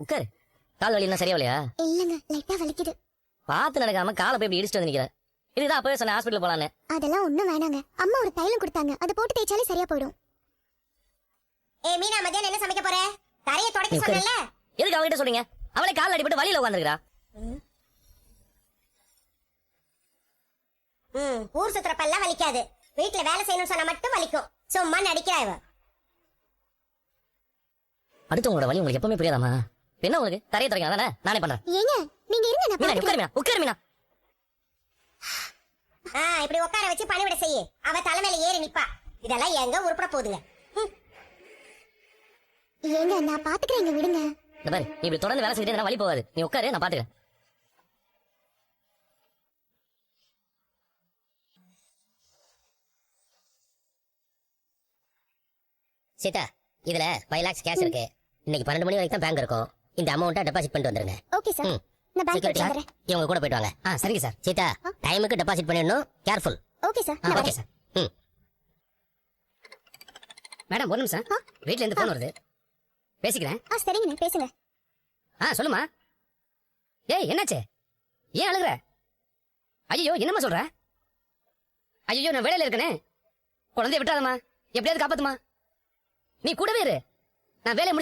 உட்காரு. கால் வலி என்ன சரியாவலையா? இல்லங்க, லைட்டா வலிக்குது. பார்த்து நடக்காம காலை போய் இப்படி இடிச்சிட்டு வந்து நிக்கிற. இதுதான் அப்பவே சொன்ன ஹாஸ்பிடல் போலான்னு. அதெல்லாம் ஒண்ணும் வேணாங்க. அம்மா ஒரு தைலம் கொடுத்தாங்க, அதை போட்டு தேய்ச்சாலே சரியா போயிடும். மீனா, மத்தியானம் என்ன சமைக்க போற? தரைய தொடக்க சொன்னல. எதுக்கு அவகிட்ட சொல்றீங்க? அவளே கால் அடிபட்டு வலியில உட்கார்ந்திருக்கா. ஊர் சுத்துறப்பெல்லாம் வலிக்காது. வீட்டுல வேலை செய்யணும்னு சொன்னா மட்டும் வலிக்கும். சும்மா நடிக்கிறா இவ. அடுத்தவங்களோட வலி உங்களுக்கு எப்பவுமே புரியாதாமா? என்ன உங்களுக்கு தரைய தொடங்க தானே நானே பண்றேன். ஏங்க நீங்க இருங்க, நான் மீனா உட்காரு மீனா, உட்காரு மீனா. இப்படி உட்கார வச்சு பணிவிட செய்ய. அவ தலைமையில ஏறி நிப்பா. இதெல்லாம் எங்க உருப்பட போகுதுங்க. ஏங்க நான் பாத்துக்கிறேங்க, விடுங்க. இந்த பாரு, நீ இப்படி தொடர்ந்து வேலை செஞ்சுட்டே வலி போகாது. நீ உட்காரு, நான் பாத்துக்கிறேன். சீதா, இதுல 5 lakhs கேஷ் இருக்கு. இன்னைக்கு 12 மணி வரைக்கும் தான் பேங்க் இருக்கும். இந்த அமௌண்ட்டை டெபாசிட் பண்ணிட்டு வந்துருங்க. ஓகே சார், நான் பேங்க் Security, போயிட்டு வரேன். இவங்க கூட போயிட்டு வாங்க. சரிங்க சார். சீதா, டைமுக்கு டெபாசிட் பண்ணிடணும். கேர்ஃபுல். ஓகே சார், நான் ஓகே வரேன். சார். ம். மேடம் ஒரு நிமிஷம். வீட்ல இருந்து போன் வருது, பேசிக்கிறேன். சரிங்கண்ணே, பேசுங்க. சொல்லுமா. ஏய் என்னாச்சு? ஏன் அழுகுற? ஐயோ என்னம்மா சொல்ற? ஐயோ நான் வேலையில இருக்கனே. குழந்தைய விட்டாதம்மா, எப்படியாவது காப்பாத்துமா. நீ கூடவே இரு, நான் வேலையை முடிச்சு